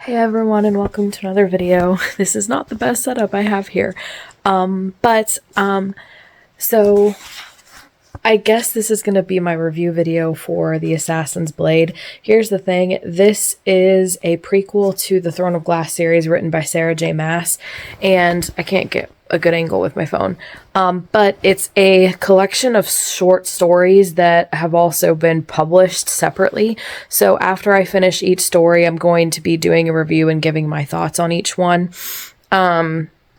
Hey everyone, and welcome to another video. This is not the best setup I have here. So I guess this is going to be my review video for The Assassin's Blade. Here's the thing. This is a prequel to the Throne of Glass series written by Sara J. Maas, and I can't get a good angle with my phone. But it's a collection of short stories that have also been published separately. So after I finish each story, I'm going to be doing a review and giving my thoughts on each one.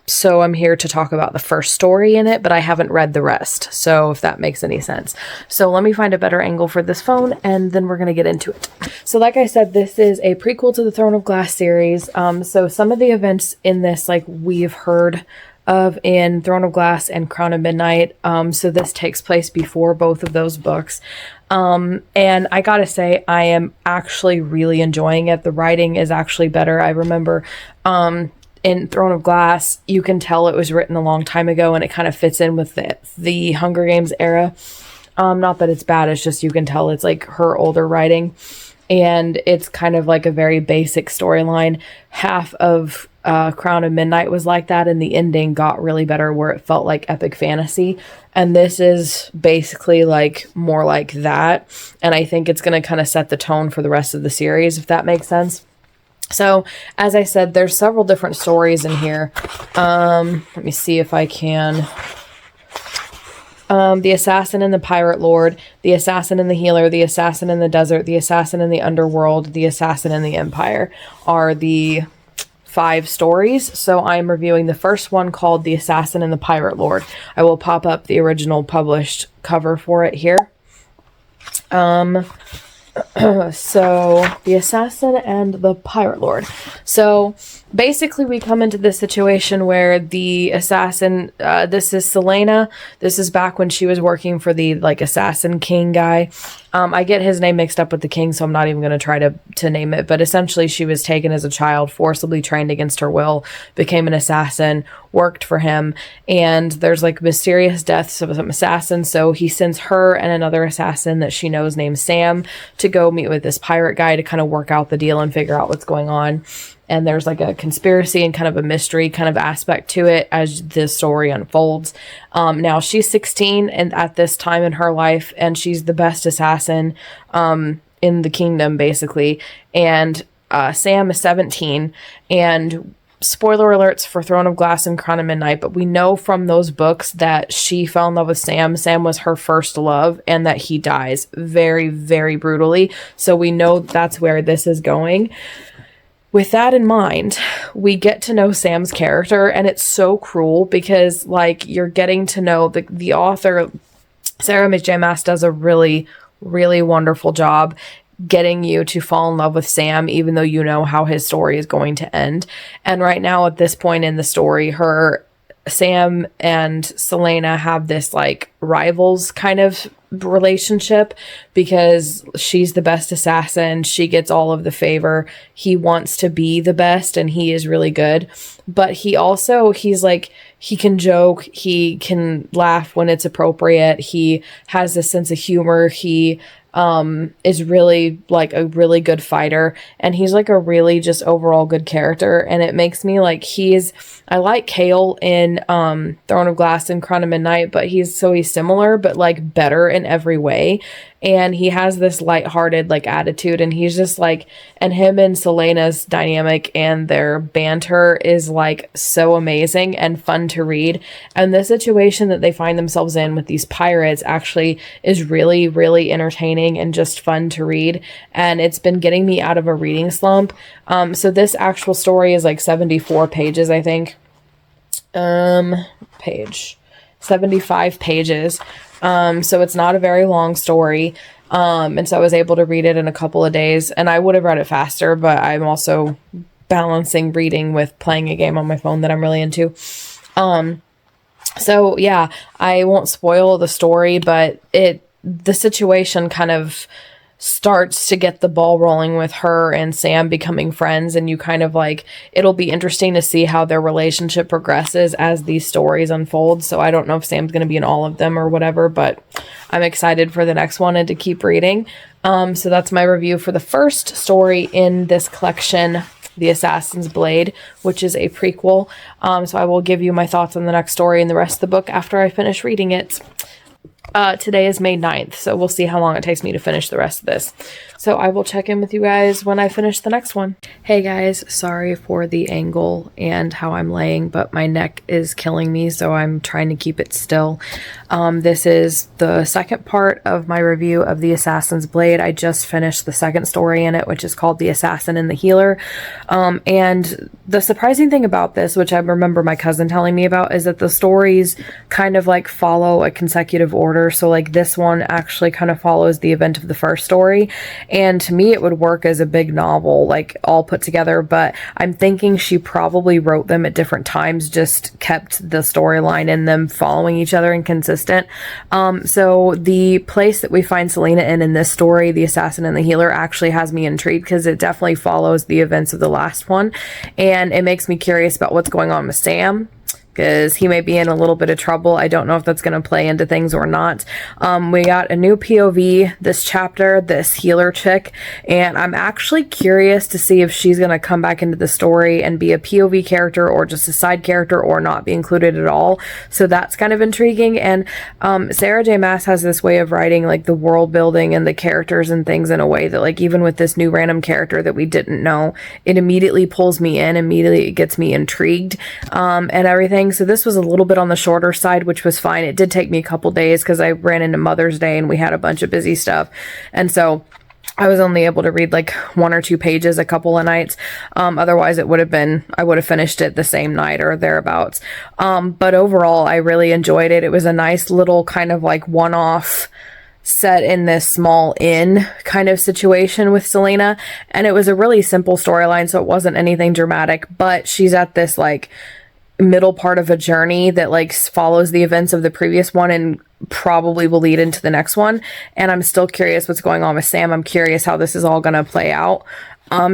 So I'm here to talk about the first story in it, but I haven't read the rest. So if that makes any sense. So let me find a better angle for this phone and then we're going to get into it. So like I said, this is a prequel to the Throne of Glass series. So some of the events in this, like we've heard of in Throne of Glass and Crown of Midnight. So this takes place before both of those books. And I gotta say, I am actually really enjoying it. The writing is actually better. I remember, in Throne of Glass, you can tell it was written a long time ago and it kind of fits in with the Hunger Games era. Not that it's bad, it's just you can tell it's like her older writing. And it's kind of like a very basic storyline. Half of Crown of Midnight was like that, and the ending got really better where it felt like epic fantasy. And this is basically like more like that. And I think it's going to kind of set the tone for the rest of the series, if that makes sense. So, as I said, there's several different stories in here. Let me see if I can. The Assassin and the Pirate Lord, the Assassin and the Healer, the Assassin in the Desert, the Assassin in the Underworld, the Assassin in the Empire are the 5 stories. So I'm reviewing the first one called The Assassin and the Pirate Lord. I will pop up the original published cover for it here. So the Assassin and the Pirate Lord. So basically we come into this situation where the assassin, this is Selena. This is back when she was working for the like assassin king guy. I get his name mixed up with the king, so I'm not even going to try to name it. But essentially she was taken as a child, forcibly trained against her will, became an assassin, worked for him. And there's like mysterious deaths of some assassins. So he sends her and another assassin that she knows named Sam to go meet with this pirate guy to kind of work out the deal and figure out what's going on. And there's like a conspiracy and kind of a mystery kind of aspect to it as this story unfolds. Now she's 16 and at this time in her life, and she's the best assassin in the kingdom basically. And Sam is 17, and spoiler alerts for Throne of Glass and Crown of Midnight, but we know from those books that she fell in love with Sam. Sam was her first love, and that he dies very, very brutally. So we know that's where this is going. With that in mind, we get to know Sam's character, and it's so cruel because like you're getting to know the author, Sara J. Maas, does a really, really wonderful job getting you to fall in love with Sam, even though you know how his story is going to end. And right now at this point in the story, Sam and Selena have this like rivals kind of relationship because she's the best assassin. She gets all of the favor. He wants to be the best and he is really good. But he's like, he can joke. He can laugh when it's appropriate. He has this sense of humor. He is really like a really good fighter, and he's like a really just overall good character. And it makes me like I like Kale in Throne of Glass and Crown of Midnight, but he's similar but like better in every way. And he has this lighthearted like attitude, and he's just like, and him and Selena's dynamic and their banter is like so amazing and fun to read. And the situation that they find themselves in with these pirates actually is really, really entertaining and just fun to read. And it's been getting me out of a reading slump. So this actual story is like 74 pages, I think. 75 pages. So it's not a very long story. And so I was able to read it in a couple of days, and I would have read it faster, but I'm also balancing reading with playing a game on my phone that I'm really into. So yeah, I won't spoil the story, but the situation kind of starts to get the ball rolling with her and Sam becoming friends, and you kind of like, it'll be interesting to see how their relationship progresses as these stories unfold. So I don't know if Sam's going to be in all of them or whatever, but I'm excited for the next one and to keep reading. So that's my review for the first story in this collection. The Assassin's Blade, which is a prequel. So I will give you my thoughts on the next story and the rest of the book after I finish reading it. Today is May 9th, so we'll see how long it takes me to finish the rest of this. So I will check in with you guys when I finish the next one. Hey guys, sorry for the angle and how I'm laying, but my neck is killing me, so I'm trying to keep it still. This is the second part of my review of The Assassin's Blade. I just finished the second story in it, which is called The Assassin and the Healer. And the surprising thing about this, which I remember my cousin telling me about, is that the stories kind of like follow a consecutive order. So like this one actually kind of follows the event of the first story. And to me, it would work as a big novel, like all put together. But I'm thinking she probably wrote them at different times, just kept the storyline in them following each other and consistent. So the place that we find Selena in this story, The Assassin and the Healer, actually has me intrigued because it definitely follows the events of the last one. And it makes me curious about what's going on with Sam, because he may be in a little bit of trouble. I don't know if that's going to play into things or not. We got a new POV this chapter, this healer chick, and I'm actually curious to see if she's going to come back into the story and be a POV character or just a side character or not be included at all. So that's kind of intriguing. And Sara J. Maas has this way of writing like the world building and the characters and things in a way that, like, even with this new random character that we didn't know, it immediately pulls me in, immediately gets me intrigued, and everything. So this was a little bit on the shorter side, which was fine. It did take me a couple days because I ran into Mother's Day and we had a bunch of busy stuff. And so I was only able to read like 1 or 2 pages a couple of nights. Otherwise it would have been, I would have finished it the same night or thereabouts. But overall, I really enjoyed it. It was a nice little kind of like one-off set in this small inn kind of situation with Selena. And it was a really simple storyline, so it wasn't anything dramatic, but she's at this like middle part of a journey that like follows the events of the previous one and probably will lead into the next one. And I'm still curious what's going on with Sam. I'm curious how this is all going to play out.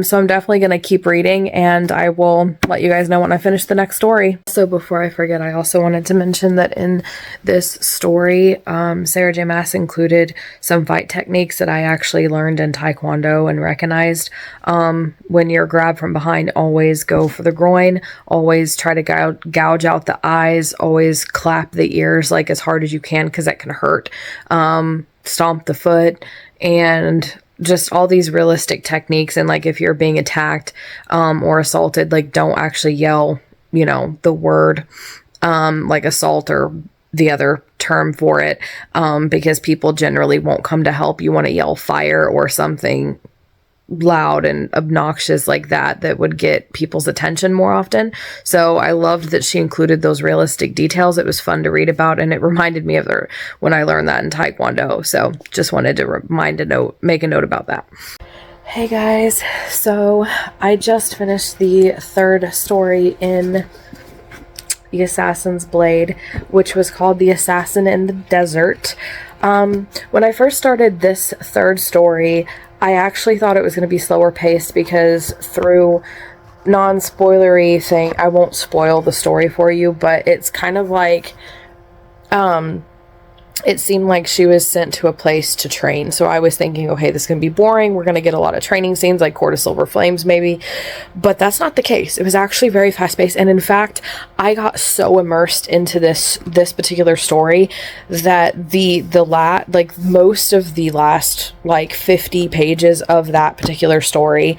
So I'm definitely going to keep reading, and I will let you guys know when I finish the next story. So before I forget, I also wanted to mention that in this story, Sara J. Maas included some fight techniques that I actually learned in Taekwondo and recognized. When you're grabbed from behind, always go for the groin, always try to gouge out the eyes, always clap the ears like as hard as you can because that can hurt. Stomp the foot, and just all these realistic techniques. And like if you're being attacked or assaulted, like don't actually yell, you know, the word like assault or the other term for it, because people generally won't come to help. You want to yell fire or something loud and obnoxious like that would get people's attention more often. So I loved that she included those realistic details. It was fun to read about, and it reminded me of her when I learned that in Taekwondo. So just wanted to make a note about that. Hey guys, so I just finished the third story in The Assassin's Blade, which was called The Assassin in the Desert. When I first started this third story, I actually thought it was going to be slower paced because through non-spoilery thing, I won't spoil the story for you, but it's kind of like, it seemed like she was sent to a place to train. So I was thinking, okay, this is going to be boring. We're going to get a lot of training scenes like Court of Silver Flames maybe. But that's not the case. It was actually very fast paced. And in fact, I got so immersed into this particular story that most of the last like 50 pages of that particular story,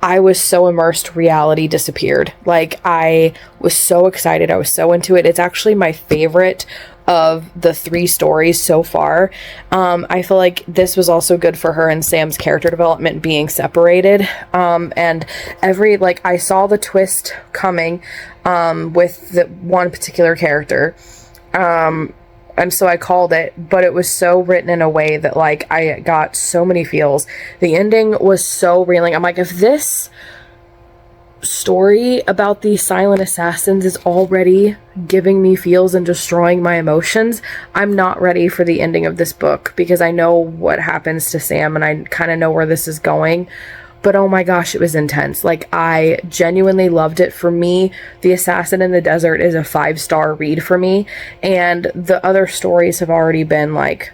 I was so immersed, reality disappeared. Like I was so excited. I was so into it. It's actually my favorite of the 3 stories so far. I feel like this was also good for her and Sam's character development being separated. And I saw the twist coming with the one particular character. And so I called it, but it was so written in a way that like I got so many feels. The ending was so reeling. I'm like, if this story about the silent assassins is already giving me feels and destroying my emotions, I'm not ready for the ending of this book, because I know what happens to Sam and I kind of know where this is going. But oh my gosh, it was intense. Like I genuinely loved it. For me, The Assassin in the Desert is a 5-star read for me, and the other stories have already been like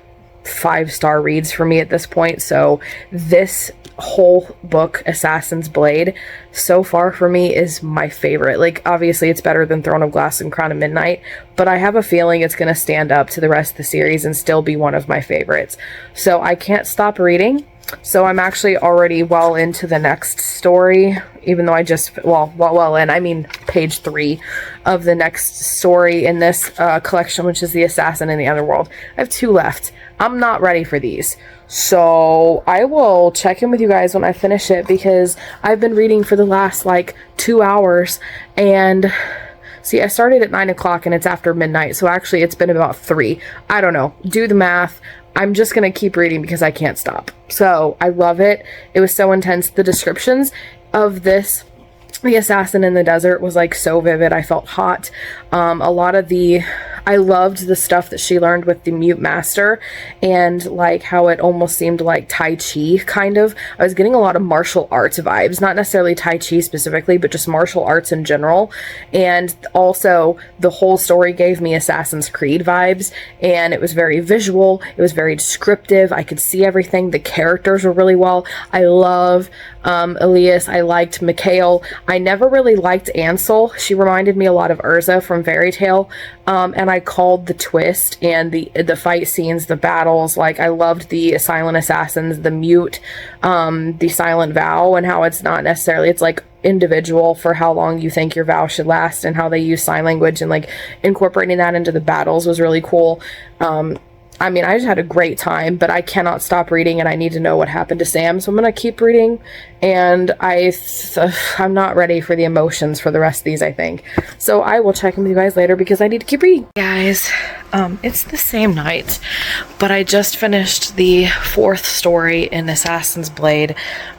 5-star reads for me at this point. So this whole book, Assassin's Blade, so far for me is my favorite. Like, obviously it's better than Throne of Glass and Crown of Midnight, but I have a feeling it's going to stand up to the rest of the series and still be one of my favorites. So I can't stop reading. So I'm actually already well into the next story, even though I just, I mean page 3 of the next story in this collection, which is The Assassin in the Underworld. I have 2 left. I'm not ready for these. So I will check in with you guys when I finish it, because I've been reading for the last like 2 hours, and see, I started at 9 o'clock and it's after midnight. So actually it's been about 3. I don't know. Do the math. I'm just going to keep reading because I can't stop. So I love it. It was so intense. The descriptions of this, The Assassin in the Desert, was like so vivid. I felt hot. I loved the stuff that she learned with the mute master, and like how it almost seemed like Tai Chi kind of. I was getting a lot of martial arts vibes, not necessarily Tai Chi specifically, but just martial arts in general. And also the whole story gave me Assassin's Creed vibes, and it was very visual. It was very descriptive. I could see everything. The characters were really well. I love Elias. I liked Mikhail. I never really liked Ansel. She reminded me a lot of Urza from Fairy Tail. And I called the twist and the fight scenes, the battles. Like, I loved the silent assassins, the mute, the silent vow, and how it's not necessarily, it's like individual for how long you think your vow should last, and how they use sign language, and like incorporating that into the battles was really cool. I mean, I just had a great time, but I cannot stop reading, and I need to know what happened to Sam, so I'm going to keep reading, and I'm not ready for the emotions for the rest of these, I think. So I will check in with you guys later because I need to keep reading. Guys, it's the same night, but I just finished the 4th story in Assassin's Blade.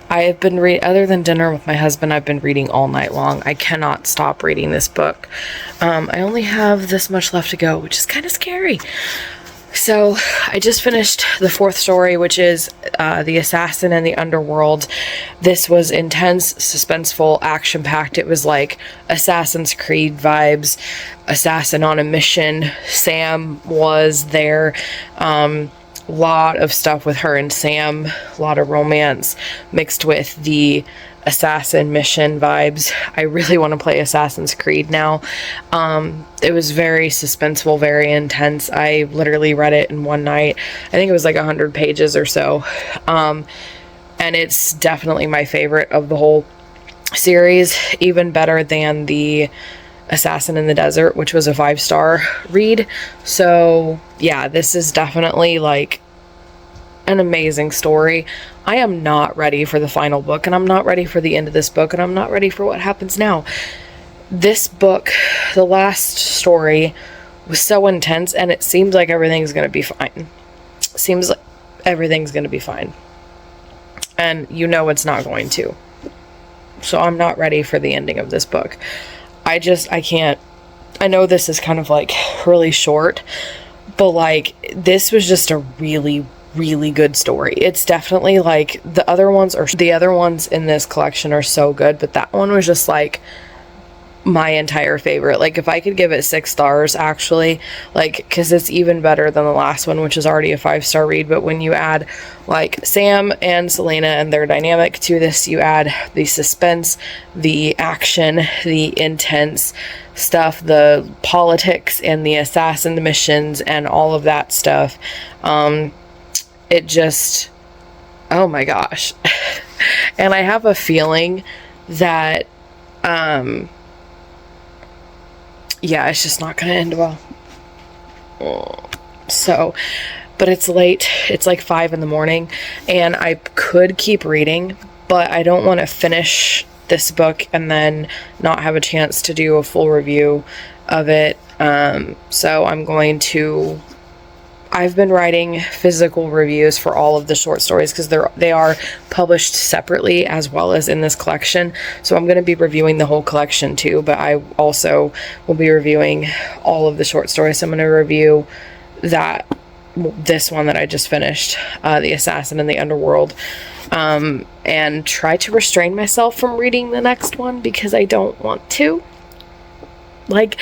I have been other than dinner with my husband, I've been reading all night long. I cannot stop reading this book. I only have this much left to go, which is kind of scary. So I just finished the 4th story, which is The Assassin in the Underworld. This was intense, suspenseful, action-packed. It was like Assassin's Creed vibes, assassin on a mission. Sam was there. Lot of stuff with her and Sam. A lot of romance mixed with the assassin mission vibes. I really want to play Assassin's Creed now. It was very suspenseful, very intense. I literally read it in one night. I think it was like 100 pages or so. And it's definitely my favorite of the whole series, even better than the Assassin in the Desert, which was a 5-star read. So yeah, this is definitely like an amazing story. I am not ready for the final book, and I'm not ready for the end of this book, and I'm not ready for what happens now. This book, the last story, was so intense, and it seems like everything's going to be fine. Seems like everything's going to be fine. And you know it's not going to. So I'm not ready for the ending of this book. I can't. I know this is kind of like really short, but like this was just a really, really good story. It's definitely like the other ones in this collection are so good, but that one was just like my entire favorite. Like, if I could give it 6 stars, actually, like, because it's even better than the last one, which is already a 5-star read. But when you add like Sam and Selena and their dynamic to this, you add the suspense, the action, the intense stuff, the politics, and the assassin missions, and all of that stuff. It just, oh my gosh. And I have a feeling that yeah, it's just not gonna end well. So, but it's late. It's like 5 in the morning, and I could keep reading, but I don't want to finish this book and then not have a chance to do a full review of it. So I'm going to... I've been writing physical reviews for all of the short stories because they are published separately as well as in this collection. So I'm going to be reviewing the whole collection too, but I also will be reviewing all of the short stories. So I'm going to review this one that I just finished, The Assassin in the Underworld, and try to restrain myself from reading the next one because I don't want to. Like,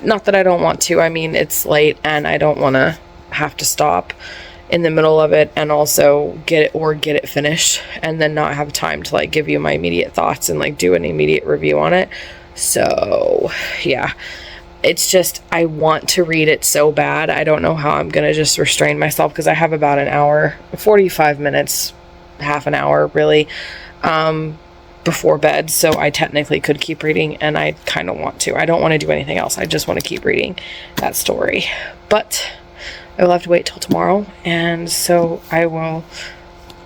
not that I don't want to, I mean, it's late and I don't want to have to stop in the middle of it and also get it finished, and then not have time to like give you my immediate thoughts and like do an immediate review on it. So yeah, it's just, I want to read it so bad. I don't know how I'm gonna just restrain myself, because I have about an hour, 45 minutes, half an hour really, before bed, so I technically could keep reading, and I kind of want to. I don't want to do anything else. I just want to keep reading that story, but I will have to wait till tomorrow, and so I will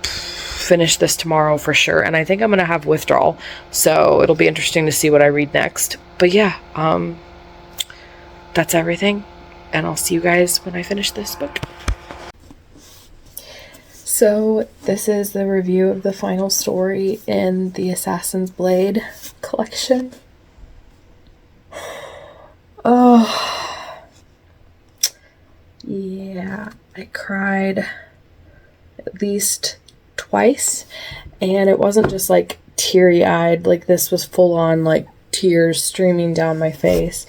finish this tomorrow for sure. And I think I'm gonna have withdrawal, so it'll be interesting to see what I read next. But yeah, that's everything, and I'll see you guys when I finish this book. So this is the review of the final story in the Assassin's Blade collection. Oh, yeah, I cried at least twice, and it wasn't just like teary-eyed, like this was full-on like tears streaming down my face.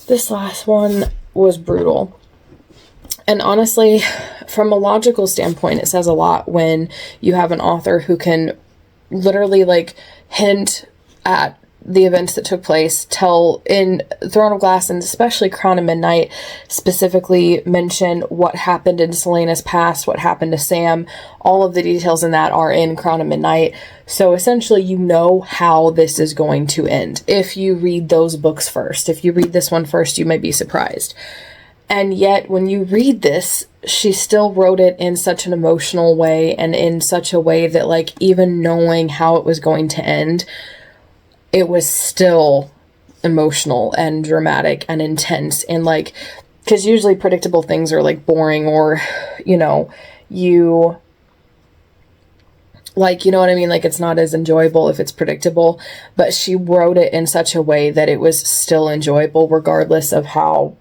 This last one was brutal. And honestly, from a logical standpoint, it says a lot when you have an author who can literally like hint at the events that took place, tell in Throne of Glass and especially Crown of Midnight, specifically mention what happened in Celaena's past, what happened to Sam. All of the details in that are in Crown of Midnight. So essentially you know how this is going to end. If you read those books first, if you read this one first, you might be surprised. And yet when you read this, she still wrote it in such an emotional way, and in such a way that like even knowing how it was going to end, it was still emotional and dramatic and intense. And like, because usually predictable things are like boring, or, you know, you like, you know what I mean? Like it's not as enjoyable if it's predictable, but she wrote it in such a way that it was still enjoyable regardless of how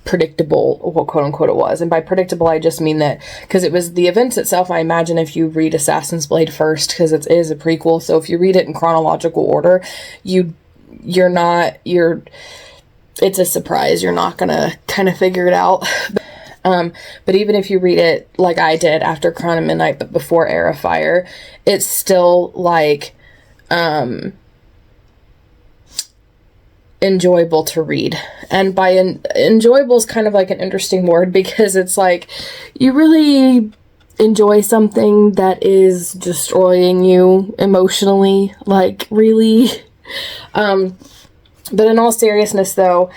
predictable, what quote unquote it was. And by predictable, I just mean that because it was the events itself. I imagine if you read Assassin's Blade first, because it is a prequel, so if you read it in chronological order, it's a surprise. You're not gonna kind of figure it out. But even if you read it like I did after Crown of Midnight but before Heir of Fire, it's still like enjoyable to read. And by enjoyable is kind of like an interesting word, because it's like you really enjoy something that is destroying you emotionally, like really. But in all seriousness though,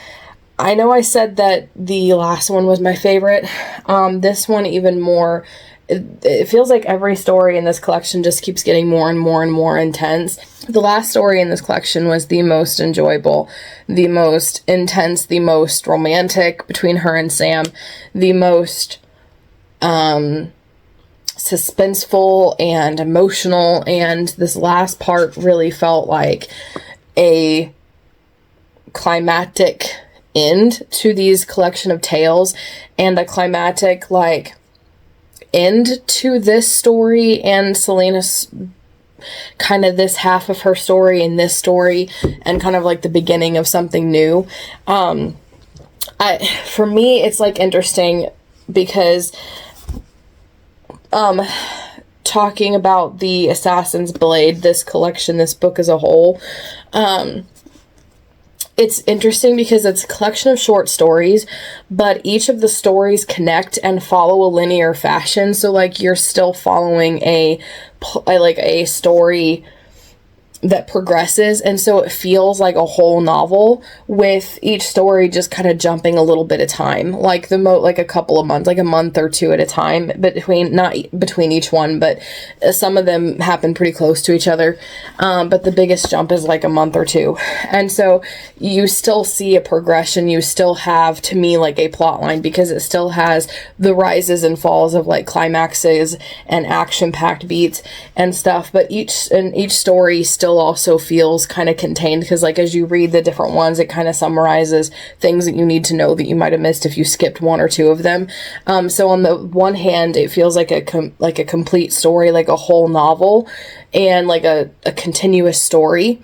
I know I said that the last one was my favorite. This one even more. It feels like every story in this collection just keeps getting more and more and more intense. The last story in this collection was the most enjoyable, the most intense, the most romantic between her and Sam, the most suspenseful and emotional, and this last part really felt like a climactic end to these collection of tales, and a climactic like end to this story and Celaena's kind of this half of her story and this story, and kind of like the beginning of something new. For me, it's like interesting because talking about the Assassin's Blade, this collection, this book as a whole, it's interesting because it's a collection of short stories, but each of the stories connect and follow a linear fashion. So like you're still following a story that progresses, and so it feels like a whole novel, with each story just kind of jumping a little bit of time, like like a couple of months, like a month or two at a time not between each one, but some of them happen pretty close to each other, but the biggest jump is like a month or two. And so you still see a progression, you still have, to me, like a plot line, because it still has the rises and falls of like climaxes and action-packed beats and stuff, but each story still also feels kind of contained, because like as you read the different ones, it kind of summarizes things that you need to know that you might have missed if you skipped one or two of them. So on the one hand, it feels like a complete story, like a whole novel, and like a continuous story.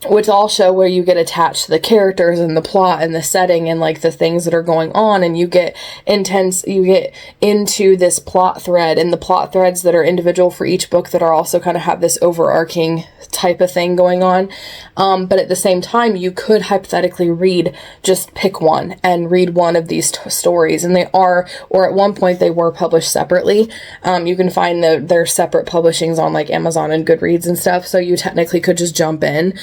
which all show where you get attached to the characters and the plot and the setting and like the things that are going on, and you get into this plot thread and the plot threads that are individual for each book that are also kind of have this overarching type of thing going on. But at the same time, you could hypothetically just pick one and read one of these stories, and they are, or at one point they were published separately. You can find their separate publishings on like Amazon and Goodreads and stuff, so you technically could just jump in,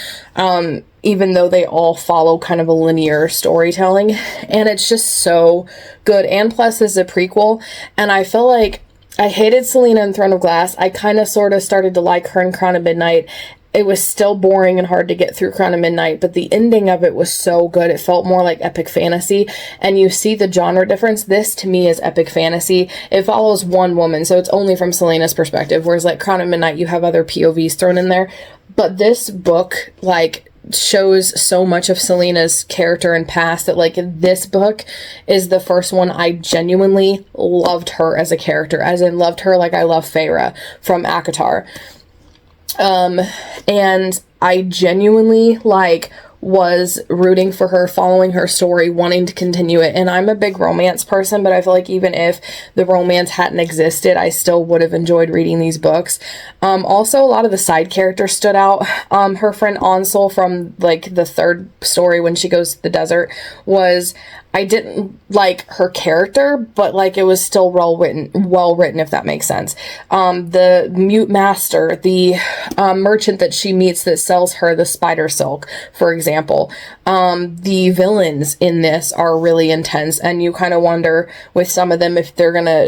even though they all follow kind of a linear storytelling, and it's just so good. And plus, it's a prequel, and I feel like I hated Selena in Throne of Glass. I kind of sort of started to like her in Crown of Midnight. It was still boring and hard to get through Crown of Midnight, but the ending of it was so good. It felt more like epic fantasy, and you see the genre difference. This, to me, is epic fantasy. It follows one woman, so it's only from Selena's perspective, whereas, like, Crown of Midnight, you have other POVs thrown in there. But this book, like, shows so much of Selena's character and past that, like, this book is the first one I genuinely loved her as a character, as in loved her like I love Feyre from ACOTAR. And I genuinely, like, was rooting for her, following her story, wanting to continue it. And I'm a big romance person, but I feel like even if the romance hadn't existed, I still would have enjoyed reading these books. Also, a lot of the side characters stood out. Her friend Ansel from, like, the third story when she goes to the desert was... I didn't like her character, but, like, it was still well written, if that makes sense. The mute master, the merchant that she meets that sells her the spider silk, for example. The villains in this are really intense, and you kind of wonder with some of them if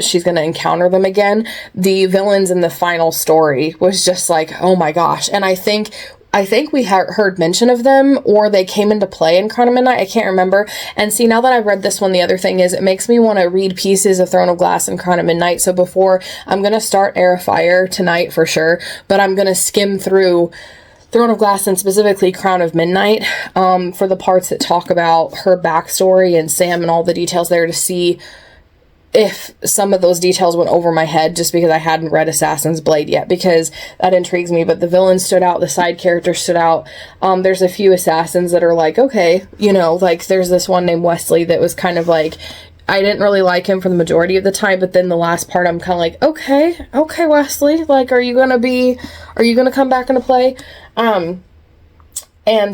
she's gonna encounter them again. The villains in the final story was just like, oh my gosh. And I think we heard mention of them, or they came into play in Crown of Midnight. I can't remember. And see, now that I've read this one, the other thing is it makes me want to read pieces of Throne of Glass and Crown of Midnight. So before, I'm going to start Heir of Fire tonight for sure, but I'm going to skim through Throne of Glass and specifically Crown of Midnight for the parts that talk about her backstory and Sam and all the details there, to see if some of those details went over my head, just because I hadn't read Assassin's Blade yet, because that intrigues me. But the villains stood out, the side characters stood out. There's a few assassins that are like, okay, you know, like there's this one named Wesley that was kind of like, I didn't really like him for the majority of the time, but then the last part I'm kind of like, okay, Wesley, like, are you gonna come back into play? And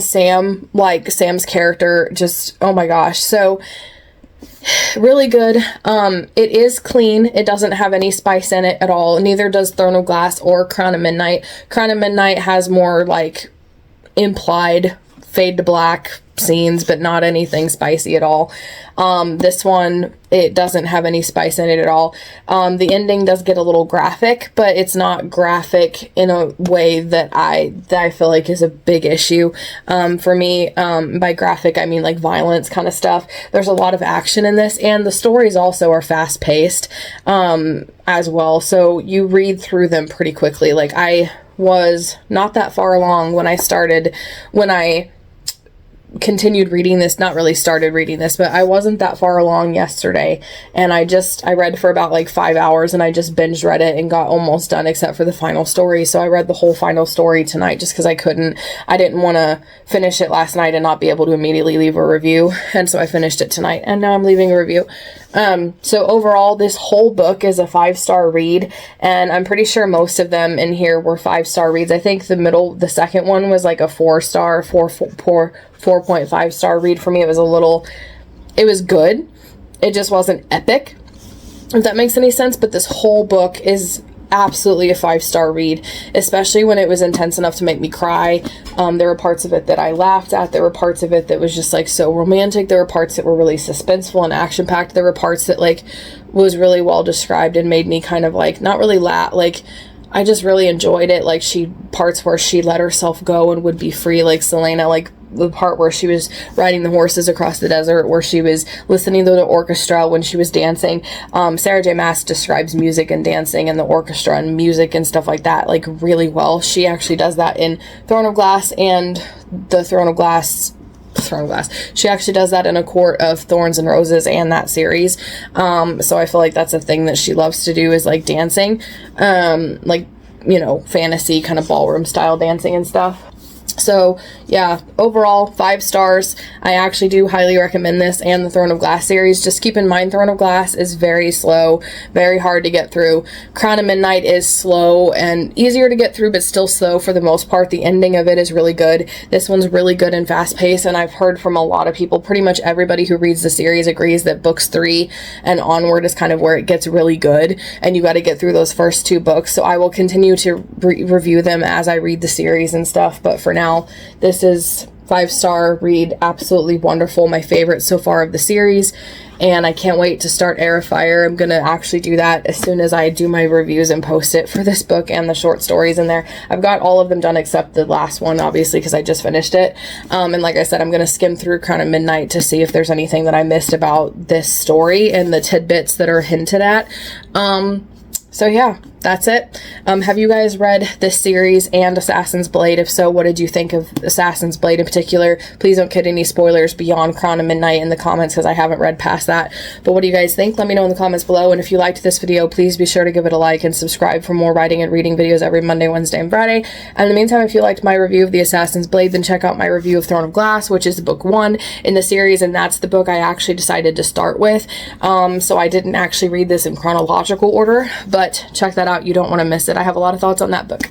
Sam, like, Sam's character, just, oh my gosh. So, really good. It is clean. It doesn't have any spice in it at all. Neither does Throne of Glass or Crown of Midnight. Crown of Midnight has more, like, implied fade to black scenes, but not anything spicy at all. This one, it doesn't have any spice in it at all. The ending does get a little graphic, but it's not graphic in a way that I feel like is a big issue. For me, by graphic, I mean like violence kind of stuff. There's a lot of action in this, and the stories also are fast paced, as well. So you read through them pretty quickly. Like, I was not that far along when I continued reading this, not really started reading this, but I wasn't that far along yesterday, and I read for about like 5 hours, and I just binge read it and got almost done except for the final story. So I read the whole final story tonight just because I didn't want to finish it last night and not be able to immediately leave a review, and so I finished it tonight, and now I'm leaving a review. So overall, this whole book is a 5-star read, and I'm pretty sure most of them in here were 5-star reads. I think the second one was like a 4.5 star read for me. It was good. It just wasn't epic, if that makes any sense. But this whole book is absolutely a 5-star read, especially when it was intense enough to make me cry. There were parts of it that I laughed at. There were parts of it that was just like so romantic. There were parts that were really suspenseful and action packed. There were parts that like was really well described and made me kind of like not really laugh, like I just really enjoyed it. Like parts where she let herself go and would be free, like Selena, like the part where she was riding the horses across the desert, where she was listening to the orchestra when she was dancing. Sara J. Maas describes music and dancing and the orchestra and music and stuff like that like really well. She actually does that in Throne of Glass and the Throne of Glass. She actually does that in A Court of Thorns and Roses and that series. So I feel like that's a thing that she loves to do, is like dancing, like, you know, fantasy kind of ballroom style dancing and stuff. So yeah, overall 5 stars. I actually do highly recommend this and the Throne of Glass series. Just keep in mind, Throne of Glass is very slow, very hard to get through. Crown of Midnight is slow and easier to get through, but still slow for the most part. The ending of it is really good. This one's really good and fast paced, and I've heard from a lot of people, pretty much everybody who reads the series agrees that books 3 and onward is kind of where it gets really good, and you got to get through those first 2 books. So I will continue to review them as I read the series and stuff, but for now, this is 5-star read, absolutely wonderful, my favorite so far of the series, and I can't wait to start Heir of Fire. I'm gonna actually do that as soon as I do my reviews and post it for this book and the short stories in there. I've got all of them done except the last one, obviously, because I just finished it, and like I said, I'm gonna skim through Crown of Midnight to see if there's anything that I missed about this story and the tidbits that are hinted at. So yeah, that's it. Have you guys read this series and Assassin's Blade? If so, what did you think of Assassin's Blade in particular? Please don't get any spoilers beyond Crown of Midnight in the comments, because I haven't read past that. But what do you guys think? Let me know in the comments below. And if you liked this video, please be sure to give it a like and subscribe for more writing and reading videos every Monday, Wednesday, and Friday. And in the meantime, if you liked my review of the Assassin's Blade, then check out my review of Throne of Glass, which is book 1 in the series, and that's the book I actually decided to start with. So I didn't actually read this in chronological order, but check that out. You don't want to miss it. I have a lot of thoughts on that book.